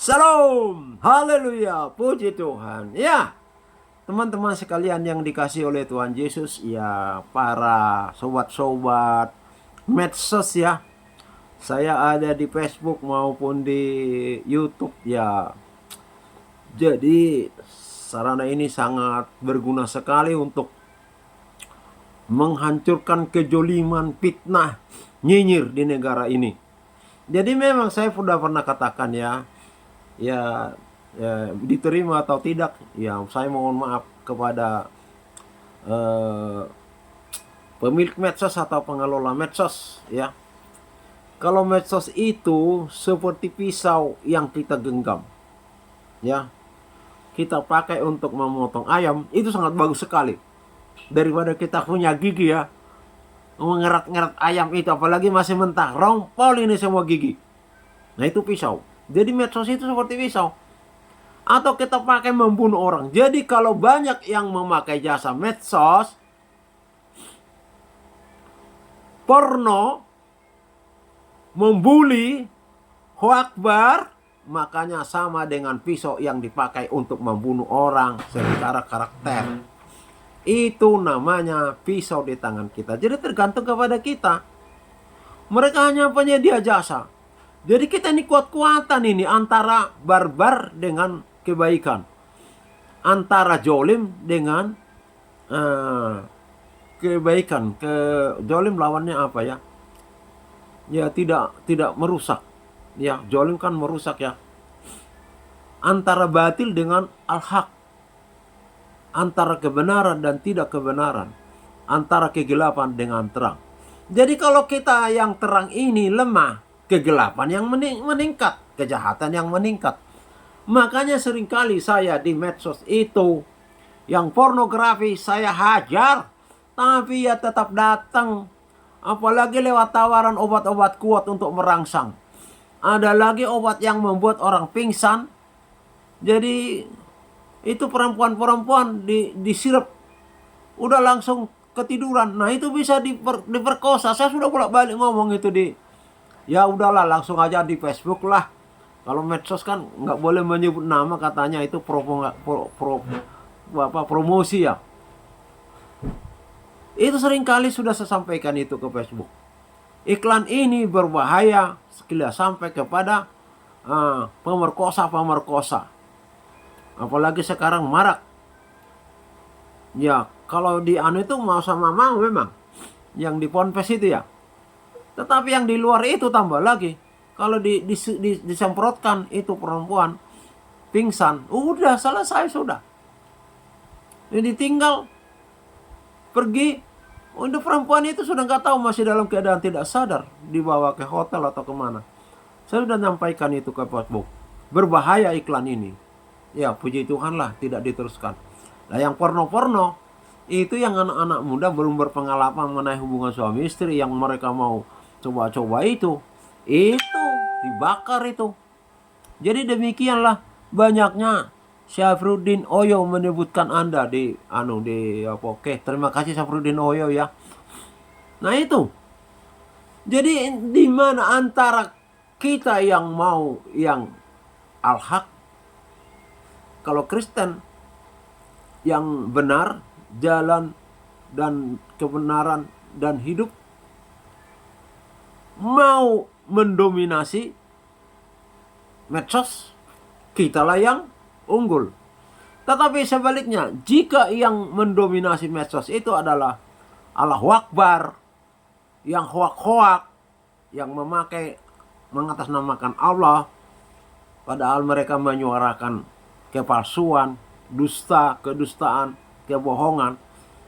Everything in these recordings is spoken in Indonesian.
Shalom, haleluya, puji Tuhan. Ya, teman-teman sekalian yang dikasih oleh Tuhan Yesus, ya para sobat-sobat medsos ya. Saya ada di Facebook maupun di YouTube ya. Jadi sarana ini sangat berguna sekali untuk menghancurkan kejoliman, fitnah, nyinyir di negara ini. Jadi memang saya sudah pernah katakan ya, diterima atau tidak, ya saya mohon maaf kepada pemilik medsos atau pengelola medsos ya. Kalau medsos itu seperti pisau yang kita genggam ya, kita pakai untuk memotong ayam, itu sangat bagus sekali daripada kita punya gigi ya, mengerat-ngerat ayam itu, apalagi masih mentah, rompol ini semua gigi. Nah itu pisau. Jadi medsos itu seperti pisau. Atau kita pakai membunuh orang. Jadi kalau banyak yang memakai jasa medsos, porno, membuli, hoakbar, makanya sama dengan pisau yang dipakai untuk membunuh orang secara karakter. Itu namanya pisau di tangan kita. Jadi tergantung kepada kita. Mereka hanya penyedia jasa. Jadi kita ini kuat-kuatan ini antara barbar dengan kebaikan, antara jolim dengan kebaikan. Jolim lawannya apa ya? Ya tidak merusak. Ya jolim kan merusak ya. Antara batil dengan al-haq, antara kebenaran dan tidak kebenaran, antara kegelapan dengan terang. Jadi kalau kita yang terang ini lemah, kegelapan yang meningkat, kejahatan yang meningkat. Makanya seringkali saya di medsos itu, yang pornografi saya hajar, tapi ya tetap datang. Apalagi lewat tawaran obat-obat kuat untuk merangsang. Ada lagi obat yang membuat orang pingsan. Jadi itu perempuan-perempuan disirap, udah langsung ketiduran. Nah itu bisa diperkosa. Saya sudah bolak-balik ngomong itu ya udahlah, langsung aja di Facebook lah. Kalau medsos kan nggak boleh menyebut nama, katanya itu promosi ya. Itu seringkali sudah saya sampaikan itu ke Facebook. Iklan ini berbahaya sekilas sampai kepada pemerkosa. Apalagi sekarang marak. Ya kalau di itu mau sama mau memang. Yang di ponpes itu ya. Tetapi yang di luar itu tambah lagi. Kalau disemprotkan itu perempuan pingsan, udah selesai sudah. Ini tinggal pergi. Untuk perempuan itu sudah nggak tahu, masih dalam keadaan tidak sadar, dibawa ke hotel atau kemana. Saya sudah nyampaikan itu ke Facebook. Berbahaya iklan ini. Ya puji Tuhan lah tidak diteruskan. Nah yang porno-porno itu yang anak-anak muda belum berpengalaman mengenai hubungan suami istri, yang mereka mau coba-coba itu dibakar itu. Jadi demikianlah banyaknya Syafruddin Oyo menyebutkan Anda oke, terima kasih Syafruddin Oyo ya. Nah itu. Jadi di mana antara kita yang mau yang al-haq, kalau Kristen yang benar, jalan dan kebenaran dan hidup, mau mendominasi medsos, kitalah yang unggul. Tetapi sebaliknya, jika yang mendominasi medsos itu adalah Allahu Akbar, yang hoak-hoak, yang mengatasnamakan Allah, padahal mereka menyuarakan kepalsuan, dusta, kedustaan, kebohongan,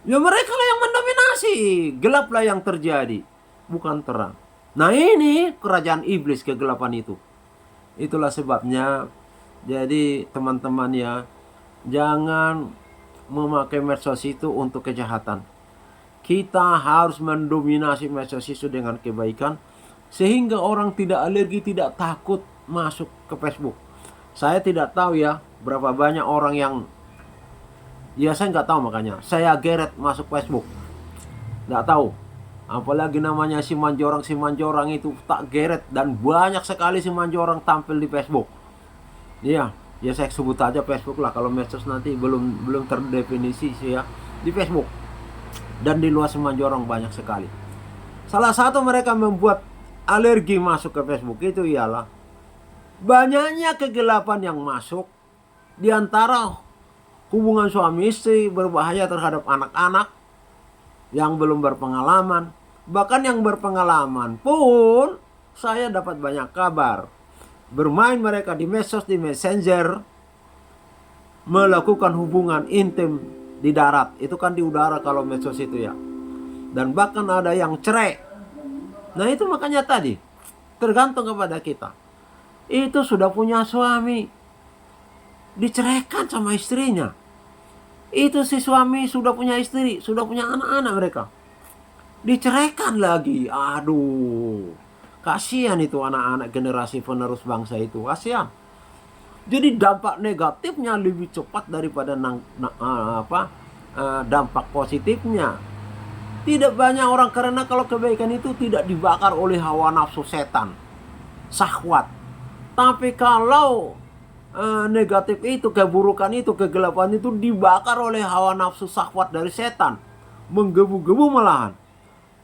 ya mereka lah yang mendominasi. Gelaplah yang terjadi, bukan terang. Nah ini kerajaan iblis, kegelapan itu. Itulah sebabnya, jadi teman-teman ya, jangan memakai medsos itu untuk kejahatan. Kita harus mendominasi medsos itu dengan kebaikan, sehingga orang tidak alergi, tidak takut masuk ke Facebook. Saya tidak tahu ya berapa banyak orang yang, ya saya nggak tahu, makanya saya geret masuk Facebook. Nggak tahu. Apalagi namanya si Manjorang itu tak geret, dan banyak sekali si Manjorang tampil di Facebook. Iya, ya saya sebut aja Facebook lah, kalau medsos nanti belum belum terdefinisi sih ya. Di Facebook dan di luar Semanjorong banyak sekali. Salah satu mereka membuat alergi masuk ke Facebook itu ialah banyaknya kegelapan yang masuk, di antara hubungan suami istri berbahaya terhadap anak-anak yang belum berpengalaman. Bahkan yang berpengalaman pun saya dapat banyak kabar. Bermain mereka di medsos, di messenger, melakukan hubungan intim di darat. Itu kan di udara kalau medsos itu ya. Dan bahkan ada yang cerai. Nah itu makanya tadi, tergantung kepada kita. Itu sudah punya suami, diceraikan sama istrinya. Itu si suami sudah punya istri, sudah punya anak-anak mereka, diceraikan lagi. Aduh, kasihan itu anak-anak generasi penerus bangsa itu, kasihan. Jadi dampak negatifnya lebih cepat daripada dampak positifnya. Tidak banyak orang, karena kalau kebaikan itu tidak dibakar oleh hawa nafsu setan, syahwat. Tapi kalau negatif itu, keburukan itu, kegelapan itu dibakar oleh hawa nafsu syahwat dari setan, menggebu-gebu malahan.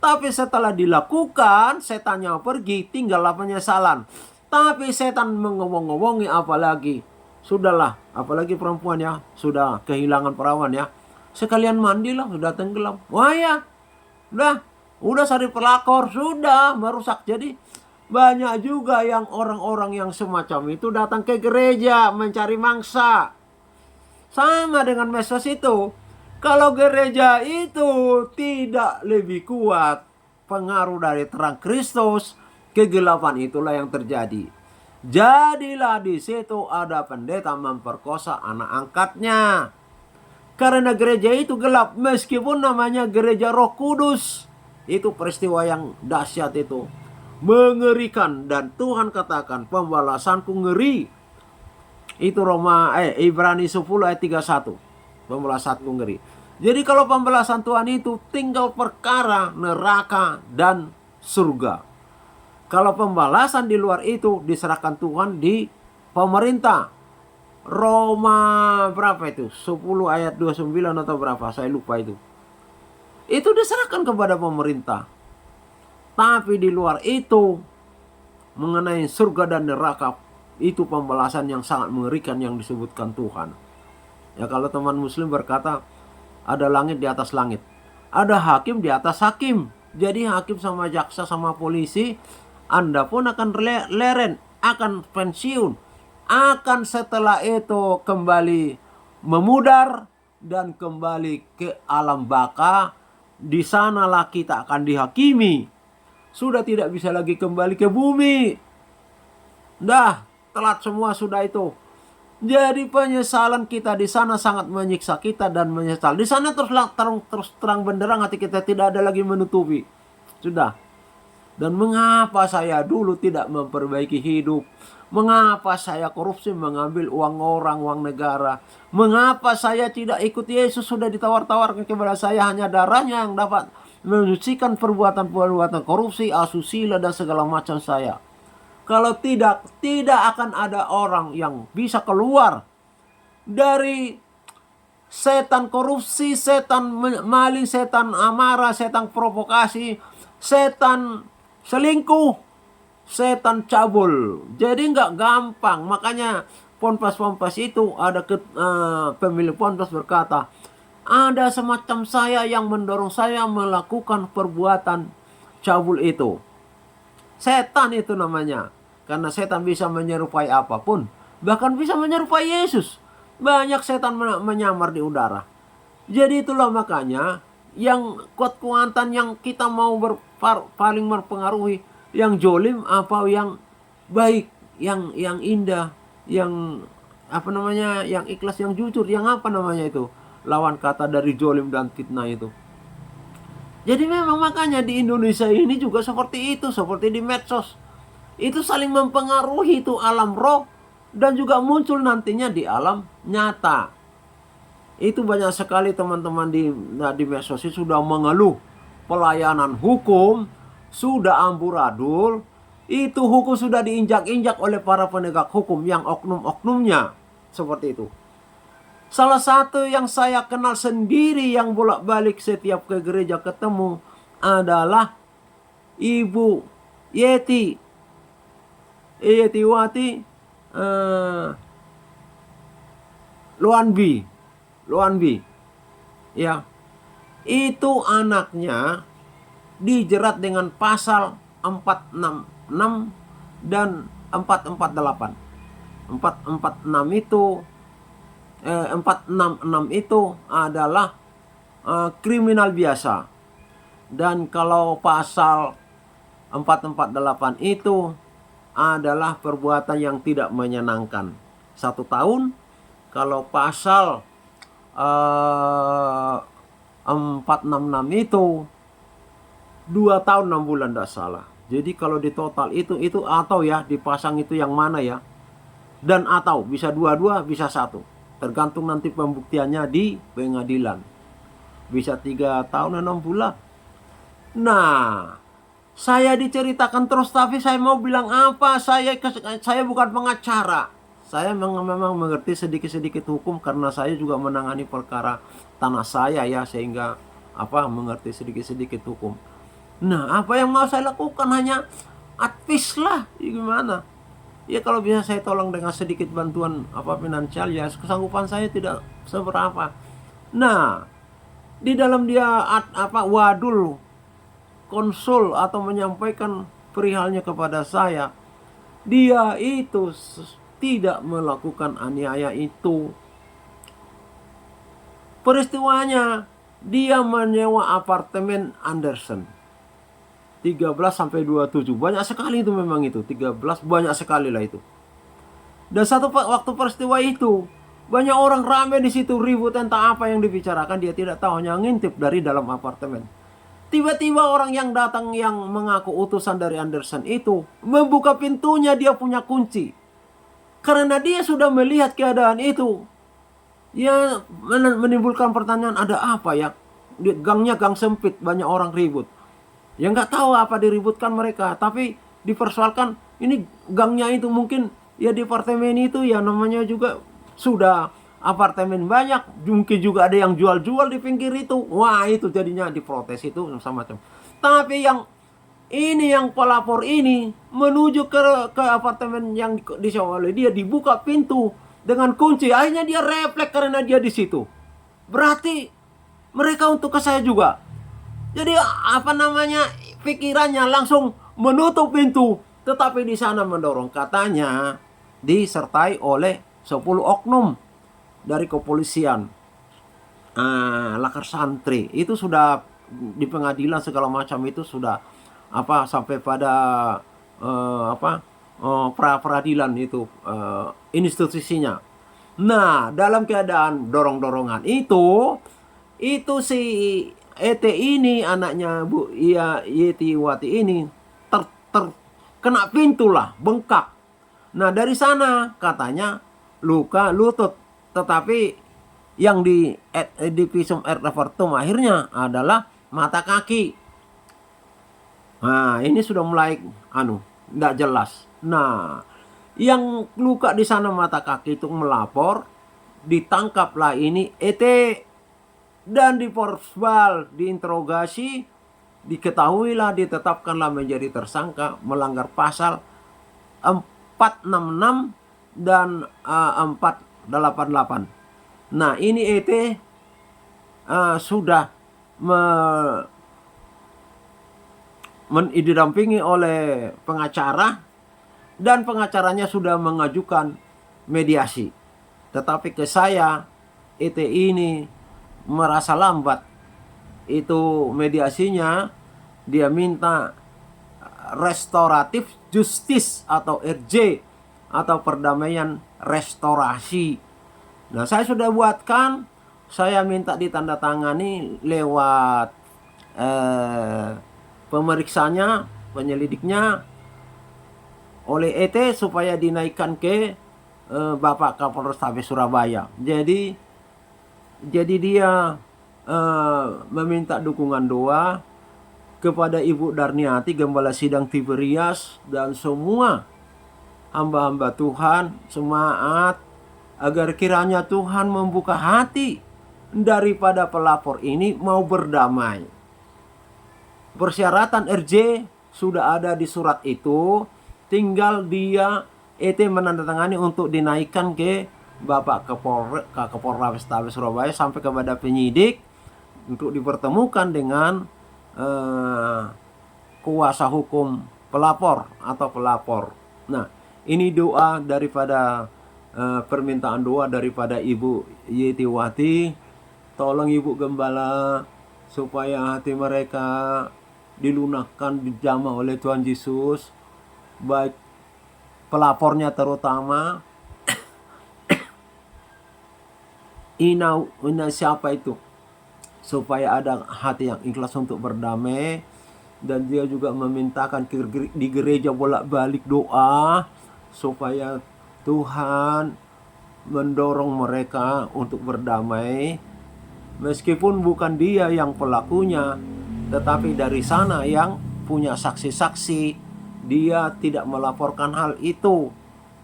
Tapi setelah dilakukan, setannya pergi, tinggallah penyesalan. Tapi setan mengomong-ngomongi, apalagi sudahlah, apalagi perempuan ya, sudah kehilangan perawan ya, sekalian mandilah, sudah tenggelam. Wah ya, udah cari pelakor, sudah merusak. Jadi banyak juga yang orang-orang yang semacam itu datang ke gereja mencari mangsa. Sama dengan medsos itu. Kalau gereja itu tidak lebih kuat pengaruh dari terang Kristus, kegelapan itulah yang terjadi. Jadilah di situ ada pendeta memperkosa anak angkatnya. Karena gereja itu gelap, meskipun namanya gereja Roh Kudus. Itu peristiwa yang dahsyat itu, mengerikan, dan Tuhan katakan pembalasanku ngeri. Itu Ibrani 10 ayat 31. Pembalasanku ngeri. Jadi kalau pembalasan Tuhan itu tinggal perkara neraka dan surga. Kalau pembalasan di luar itu diserahkan Tuhan di pemerintah. Roma berapa itu? 10 ayat 29 atau berapa? Saya lupa itu. Itu diserahkan kepada pemerintah. Tapi di luar itu, mengenai surga dan neraka, itu pembalasan yang sangat mengerikan yang disebutkan Tuhan. Ya, kalau teman muslim berkata ada langit di atas langit, ada hakim di atas hakim. Jadi hakim sama jaksa sama polisi, Anda pun akan leren, akan pensiun, akan setelah itu kembali memudar dan kembali ke alam baka. Di sanalah kita akan dihakimi. Sudah tidak bisa lagi kembali ke bumi. Dah, telat semua sudah itu. Jadi penyesalan kita di sana sangat menyiksa kita dan menyesal. Di sana terus terang benderang hati kita, tidak ada lagi menutupi. Sudah. Dan mengapa saya dulu tidak memperbaiki hidup? Mengapa saya korupsi, mengambil uang orang, uang negara? Mengapa saya tidak ikut Yesus? Sudah ditawar-tawarkan kepada saya, hanya darahnya yang dapat menyucikan perbuatan-perbuatan korupsi, asusila, dan segala macam saya. Kalau tidak akan ada orang yang bisa keluar dari setan korupsi, setan maling, setan amarah, setan provokasi, setan selingkuh, setan cabul. Jadi nggak gampang. Makanya Ponpas itu ada pemilik Ponpas berkata, ada semacam saya yang mendorong saya melakukan perbuatan cabul itu. Setan itu namanya. Karena setan bisa menyerupai apapun. Bahkan bisa menyerupai Yesus. Banyak setan menyamar di udara. Jadi itulah makanya yang kuat-kuatan yang kita mau paling mempengaruhi, yang jolim apa yang baik, yang indah, yang yang ikhlas, yang jujur, yang itu lawan kata dari jolim dan fitnah itu. Jadi memang makanya di Indonesia ini juga seperti itu, seperti di medsos. Itu saling mempengaruhi itu alam roh dan juga muncul nantinya di alam nyata. Itu banyak sekali teman-teman di medsos sudah mengeluh pelayanan hukum sudah amburadul. Itu hukum sudah diinjak-injak oleh para penegak hukum yang oknum-oknumnya seperti itu. Salah satu yang saya kenal sendiri yang bolak-balik setiap ke gereja ketemu adalah Ibu Yetiwati Luanbi. Ya. Itu anaknya dijerat dengan pasal 466 dan 448. 466 itu adalah kriminal biasa. Dan kalau pasal 448 itu adalah perbuatan yang tidak menyenangkan, 1 tahun. Kalau pasal 466 itu 2 tahun 6 bulan tidak salah. Jadi kalau di total itu atau ya dipasang itu yang mana ya. Dan atau bisa 2, bisa 1. Tergantung nanti pembuktiannya di pengadilan. Bisa 3 tahun 6 bulan. Nah, saya diceritakan terus, tapi saya mau bilang apa? Saya bukan pengacara. Saya memang mengerti sedikit-sedikit hukum karena saya juga menangani perkara tanah saya ya, sehingga mengerti sedikit-sedikit hukum. Nah, apa yang mau saya lakukan hanya advis lah, gimana? Ya kalau bisa saya tolong dengan sedikit bantuan finansial, ya kesanggupan saya tidak seberapa. Nah, di dalam dia wadul konsul atau menyampaikan perihalnya kepada saya, dia itu tidak melakukan aniaya itu. Peristiwanya, dia menyewa apartemen Anderson 13-27. Banyak sekali itu memang itu. 13 banyak sekali lah itu. Dan satu waktu peristiwa itu, banyak orang ramai di situ, ribut tentang apa yang dibicarakan. Dia tidak tahu, hanya ngintip dari dalam apartemen. Tiba-tiba orang yang datang yang mengaku utusan dari Anderson itu membuka pintunya, dia punya kunci. Karena dia sudah melihat keadaan itu. Ya menimbulkan pertanyaan, ada apa ya? Gangnya gang sempit, banyak orang ribut. Ya nggak tahu apa diributkan mereka, tapi dipersoalkan ini gangnya itu mungkin ya di apartemen itu ya namanya juga sudah apartemen banyak, mungkin juga ada yang jual-jual di pinggir itu. Wah, itu jadinya diprotes itu macam-macam. Tapi yang pelapor ini menuju ke apartemen yang disewa oleh dia, dibuka pintu dengan kunci. Akhirnya dia refleks karena dia di situ. Berarti mereka untuk ke saya juga. Jadi pikirannya langsung menutup pintu, tetapi di sana mendorong, katanya disertai oleh 10 oknum dari kepolisian, lakar santri. Itu sudah di pengadilan segala macam, itu sudah sampai pada pra-peradilan itu institusinya. Nah, dalam keadaan dorong-dorongan itu si ET ini, anaknya Bu Yetiwati ini kena pintu lah, bengkak. Nah, dari sana katanya luka lutut, tetapi yang di visum et repertum akhirnya adalah mata kaki. Nah, ini sudah mulai tidak jelas. Nah, yang luka di sana mata kaki itu melapor, ditangkaplah ini ET dan diporsbal, diinterogasi, diketahuilah, ditetapkanlah menjadi tersangka melanggar pasal 466 dan 488. Nah, ini ET sudah didampingi oleh pengacara, dan pengacaranya sudah mengajukan mediasi. Tetapi ke saya, ET ini merasa lambat itu mediasinya. Dia minta restoratif justice atau RJ atau perdamaian restorasi. Nah, saya sudah buatkan, saya minta ditandatangani lewat pemeriksanya, penyelidiknya oleh ET supaya dinaikkan ke Bapak Kapolrestabes Surabaya. Jadi dia meminta dukungan doa kepada Ibu Darniati, Gembala Sidang Tiberias, dan semua hamba-hamba Tuhan, semangat agar kiranya Tuhan membuka hati daripada pelapor ini mau berdamai. Persyaratan RJ sudah ada di surat itu, tinggal dia menandatangani untuk dinaikkan ke Bapak Kapolres Tabes Surabaya sampai kepada penyidik untuk dipertemukan dengan kuasa hukum pelapor atau pelapor. Nah, ini doa daripada permintaan doa daripada Ibu Yetiwati. Tolong Ibu Gembala supaya hati mereka dilunakkan, dijamah oleh Tuhan Yesus, baik pelapornya terutama. Ina siapa itu, supaya ada hati yang ikhlas untuk berdamai. Dan dia juga memintakan di gereja bolak-balik doa supaya Tuhan mendorong mereka untuk berdamai, meskipun bukan dia yang pelakunya, tetapi dari sana yang punya saksi-saksi. Dia tidak melaporkan hal itu,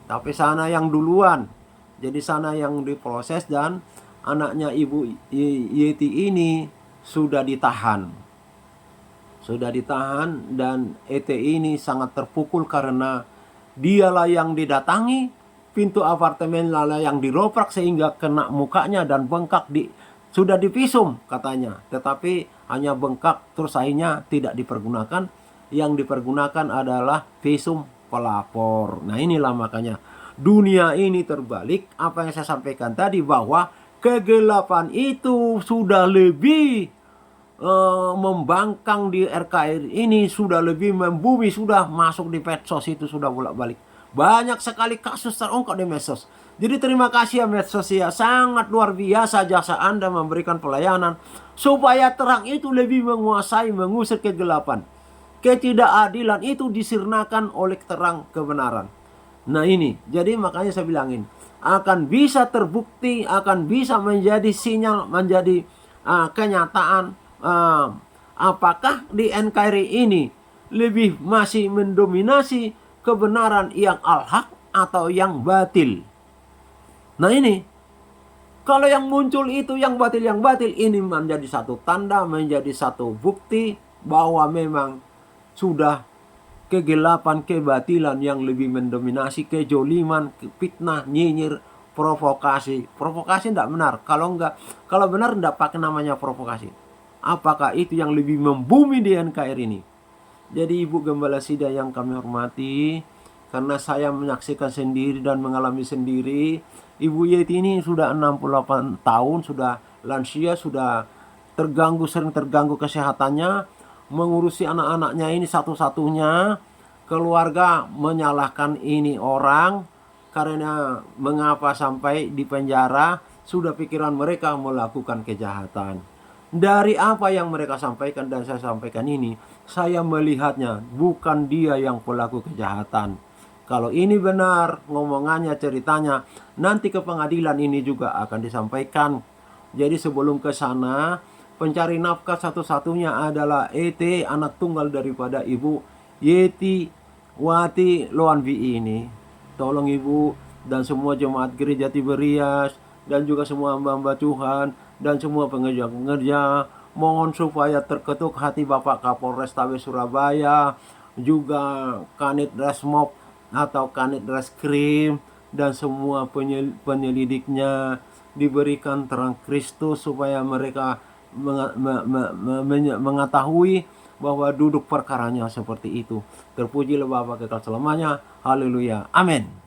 tapi sana yang duluan. Jadi sana yang diproses, dan anaknya Ibu Yeti ini sudah ditahan. Dan ET ini sangat terpukul karena dialah yang didatangi, pintu apartemen lala yang diroprak sehingga kena mukanya dan bengkak, sudah divisum katanya, tetapi hanya bengkak, terus akhirnya tidak dipergunakan. Yang dipergunakan adalah visum pelapor. Nah, inilah makanya dunia ini terbalik. Apa yang saya sampaikan tadi, bahwa kegelapan itu sudah lebih membangkang di RKI ini, sudah lebih membumi, sudah masuk di medsos itu, sudah bolak-balik. Banyak sekali kasus terungkap di medsos. Jadi terima kasih ya medsos ya, sangat luar biasa jasa Anda memberikan pelayanan supaya terang itu lebih menguasai, mengusir kegelapan. Ketidakadilan itu disirnakan oleh terang kebenaran. Nah ini, jadi makanya saya bilangin, akan bisa terbukti, akan bisa menjadi sinyal, menjadi kenyataan. Apakah di NKRI ini lebih masih mendominasi kebenaran yang al-haq atau yang batil? Nah ini, kalau yang muncul itu yang batil, ini menjadi satu tanda, menjadi satu bukti bahwa memang sudah kegelapan, kebatilan yang lebih mendominasi, kejoliman, fitnah, nyinyir, provokasi. Provokasi tidak benar. Kalau benar tidak pakai namanya provokasi. Apakah itu yang lebih membumi di NKRI ini? Jadi Ibu Gembala Sidang yang kami hormati, karena saya menyaksikan sendiri dan mengalami sendiri, Ibu Yeti ini sudah 68 tahun, sudah lansia, sudah sering terganggu kesehatannya, mengurusi anak-anaknya ini satu-satunya. Keluarga menyalahkan ini orang, karena mengapa sampai di penjara, sudah pikiran mereka melakukan kejahatan. Dari apa yang mereka sampaikan dan saya sampaikan ini, saya melihatnya bukan dia yang pelaku kejahatan. Kalau ini benar ngomongannya, ceritanya, nanti ke pengadilan ini juga akan disampaikan. Jadi sebelum ke sana, pencari nafkah satu-satunya adalah ET, anak tunggal daripada Ibu Yetiwati Loanvi ini. Tolong Ibu dan semua jemaat gereja Tiberias, dan juga semua hamba-hamba Tuhan, dan semua pengerja-pengerja, mohon supaya terketuk hati Bapak Kapolres Tabes Surabaya, juga Kanit Resmob atau Kanit Reskrim, dan semua penyelidiknya diberikan terang Kristus supaya mereka mengetahui bahwa duduk perkaranya seperti itu. Terpujilah Bapa kekal selamanya. Haleluya. Amin.